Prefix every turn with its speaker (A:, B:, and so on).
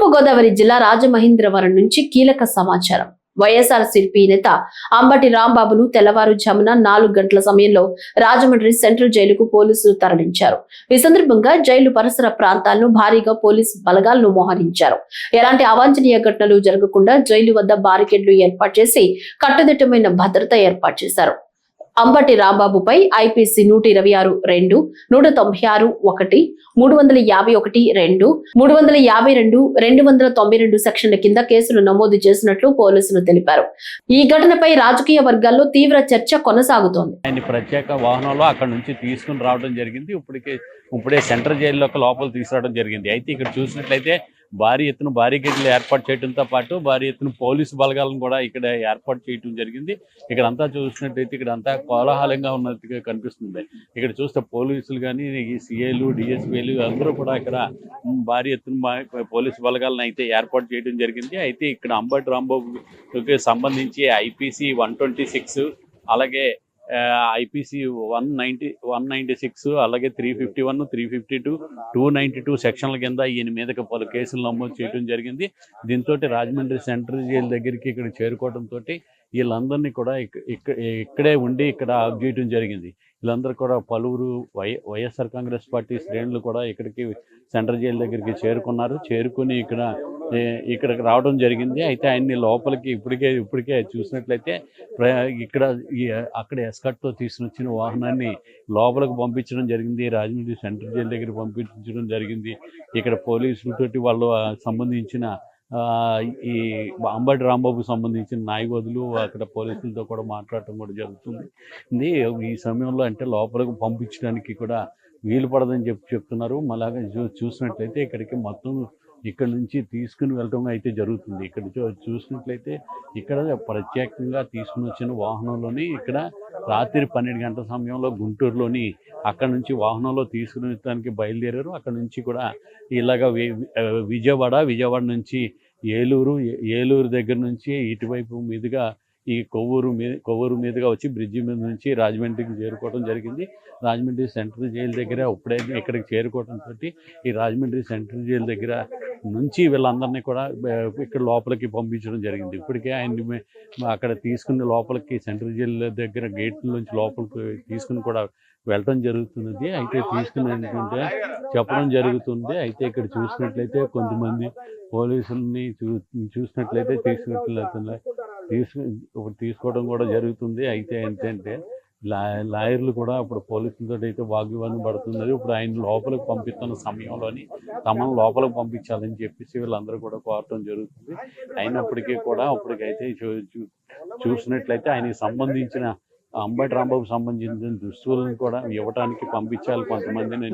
A: తూర్పు గోదావరి జిల్లా రాజమహేంద్రవరం నుంచి కీలక సమాచారం. వైఎస్ఆర్సీపీ నేత అంబటి రాంబాబును తెల్లవారుజామున 4 గంటల సమయంలో రాజమండ్రి సెంట్రల్ జైలుకు పోలీసులు తరలించారు. ఈ సందర్భంగా జైలు పరిసర ప్రాంతాలను భారీగా పోలీసు బలగాలను మోహరించారు. ఎలాంటి అవాంఛనీయ ఘటనలు జరగకుండా జైలు వద్ద బారికేడ్లు ఏర్పాటు చేసి కట్టుదిట్టమైన భద్రత ఏర్పాటు చేశారు. అంబటి రాంబాబుపై ఐపీసీ 126(2), 196(1), 351(2), 352, 292 సెక్షన్ల కింద కేసులు నమోదు చేసినట్లు పోలీసులు తెలిపారు. ఈ ఘటనపై రాజకీయ వర్గాల్లో తీవ్ర చర్చ కొనసాగుతోంది.
B: ప్రత్యేక వాహనంలో అక్కడ నుంచి తీసుకుని రావడం జరిగింది. ఇప్పుడే సెంట్రల్ జైల్లోకి లోపల తీసుకురావడం జరిగింది. అయితే ఇక్కడ చూసినట్లయితే భారీ ఎత్తున బారికేడ్లు ఏర్పాటు చేయడంతో పాటు భారీ ఎత్తున పోలీసు బలగాలను కూడా ఇక్కడ ఏర్పాటు చేయడం జరిగింది. ఇక్కడ అంతా చూసినట్లయితే ఇక్కడ అంతా కోలాహలంగా ఉన్నట్టుగా కనిపిస్తుంది. ఇక్కడ చూస్తే పోలీసులు కానీ ఈ సిఐలు, డిఎస్పీలు అందరూ కూడా ఇక్కడ భారీ ఎత్తున పోలీసు బలగాలను అయితే ఏర్పాటు చేయడం జరిగింది. అయితే ఇక్కడ అంబటి రాంబాబుకి సంబంధించి ఐపీసీ 126, అలాగే ఐపీసీ 196, అలాగే 351, 352, 292 సెక్షన్ల కింద ఈయన మీదకి పలు కేసులు నమోదు చేయడం జరిగింది. దీంతో రాజమండ్రి సెంట్రల్ జైలు దగ్గరికి ఇక్కడ చేరుకోవడంతో వీళ్ళందరినీ కూడా ఇక్కడే ఉండి ఇక్కడ ఆఫ్ చేయడం జరిగింది. వీళ్ళందరూ కూడా పలువురు వైఎస్ఆర్ కాంగ్రెస్ పార్టీ శ్రేణులు కూడా ఇక్కడికి సెంట్రల్ జైలు దగ్గరికి చేరుకుని ఇక్కడికి రావడం జరిగింది. అయితే ఆయన్ని లోపలికి ఇప్పటికే చూసినట్లయితే అక్కడ ఎస్కట్తో తీసుకొచ్చిన వాహనాన్ని లోపలికి పంపించడం జరిగింది. రాజమండ్రి సెంట్రల్ జైలు దగ్గర పంపించడం జరిగింది. ఇక్కడ పోలీసులతోటి వాళ్ళు సంబంధించిన ఈ అంబటి రాంబాబుకు సంబంధించిన న్యాయవాదులు అక్కడ పోలీసులతో కూడా మాట్లాడటం కూడా జరుగుతుంది. ఈ సమయంలో అంటే లోపలికి పంపించడానికి కూడా వీలు పడదని చెప్తున్నారు. అలాగే చూసినట్లయితే ఇక్కడికి మొత్తం ఇక్కడ నుంచి తీసుకుని వెళ్ళడం అయితే జరుగుతుంది. ఇక్కడ చూసినట్లయితే ఇక్కడ ప్రత్యేకంగా తీసుకుని వచ్చిన వాహనంలోని ఇక్కడ రాత్రి 12 గంటల సమయంలో గుంటూరులోని అక్కడ నుంచి వాహనంలో తీసుకుని వెళ్ళడానికి బయలుదేరారు. అక్కడ నుంచి కూడా ఇలాగ విజయవాడ నుంచి ఏలూరు దగ్గర నుంచి ఇటువైపు మీదుగా ఈ కొవ్వూరు మీదుగా వచ్చి బ్రిడ్జి మీద నుంచి రాజమండ్రికి చేరుకోవడం జరిగింది. రాజమండ్రి సెంట్రల్ జైలు దగ్గర ఇక్కడికి చేరుకోవడంతో ఈ రాజమండ్రి సెంట్రల్ జైలు దగ్గర నుంచి వీళ్ళందరినీ కూడా ఇక్కడ లోపలికి పంపించడం జరిగింది. ఇప్పటికే ఆయన్ని అక్కడ తీసుకుని లోపలికి సెంట్రల్ జైలు దగ్గర గేట్ నుంచి లోపలికి తీసుకుని కూడా వెళ్ళటం జరుగుతున్నది. అయితే తీసుకుని ఏంటంటే చెప్పడం జరుగుతుంది. అయితే ఇక్కడ చూసినట్లయితే కొంతమంది పోలీసుల్ని చూసినట్లయితే తీసుకోవడం కూడా జరుగుతుంది. అయితే ఏంటంటే లాయర్లు కూడా ఇప్పుడు పోలీసులతో అయితే వాగ్వివాదం పడుతున్నది. ఇప్పుడు ఆయన లోపలికి పంపిస్తున్న సమయంలోని తమను లోపలికి పంపించాలని చెప్పేసి వీళ్ళందరూ కూడా కోరటం జరుగుతుంది. అయినప్పటికీ కూడా ఇప్పటికైతే చూసినట్లయితే ఆయనకి సంబంధించిన అంబటి రాంబాబుకు సంబంధించిన దుస్తులను కూడా ఇవ్వడానికి పంపించాలి కొంతమందిని